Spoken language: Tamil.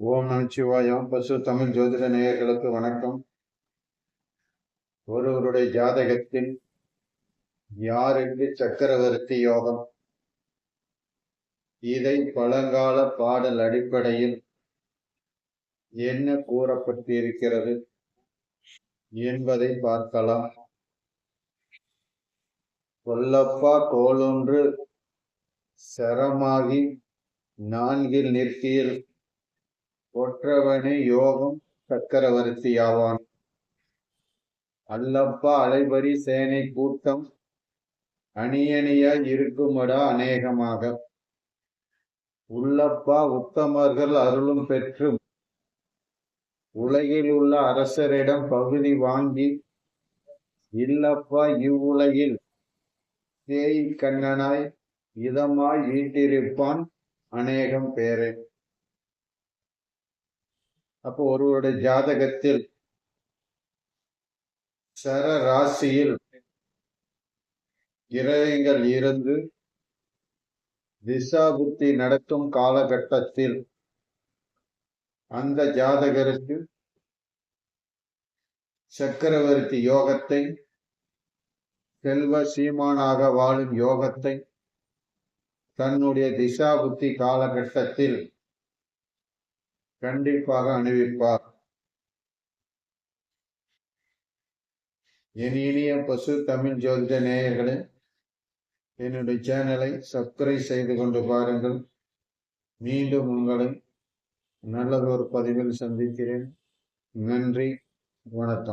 ஓம் நமச்சிவாயம். பசு தமிழ் ஜோதிட நேயர்களுக்கு வணக்கம். ஒருவருடைய ஜாதகத்தில் யாருக்கு சக்கரவர்த்தி யோகம், இதை பழங்கால பாடல் அடிப்படையில் என்ன கூறப்பட்டிருக்கிறது என்பதை பார்க்கலாம். கொல்லப்பா கோலொன்று சரமாகி நான்கில் நிற்கையில் ஒற்றவனே யோகம் சக்கரவர்த்தி ஆவான். அல்லப்பா அலைபரி சேனை கூட்டம் அணியணியாய் இருக்குமடா அநேகமாக. உள்ளப்பா உத்தமர்கள் அருளும் பெற்று உலகில் உள்ள அரசரிடம் பகுதி வாங்கி, இல்லப்பா இவ்வுலகில் தேய் கண்ணனாய் இதமாய் வீட்டிருப்பான் அநேகம் பேரே. அப்போ ஒருவருடைய ஜாதகத்தில் சர ராசியில் கிரகங்கள் இருந்து திசா புத்தி நடத்தும் காலகட்டத்தில் அந்த ஜாதகருக்கு சக்கரவர்த்தி யோகத்தை, செல்வ சீமானாக வாழும் யோகத்தை தன்னுடைய திசா புத்தி காலகட்டத்தில் கண்டிப்பாக அணிவிப்பார். என் இனிய பசு தமிழ் ஜோதிட நேயர்களே, என்னுடைய சேனலை சப்ஸ்கிரைப் செய்து கொண்டு பாருங்கள். மீண்டும் உங்களை நல்லதொரு பதிவில் சந்திக்கிறேன். நன்றி, வணக்கம்.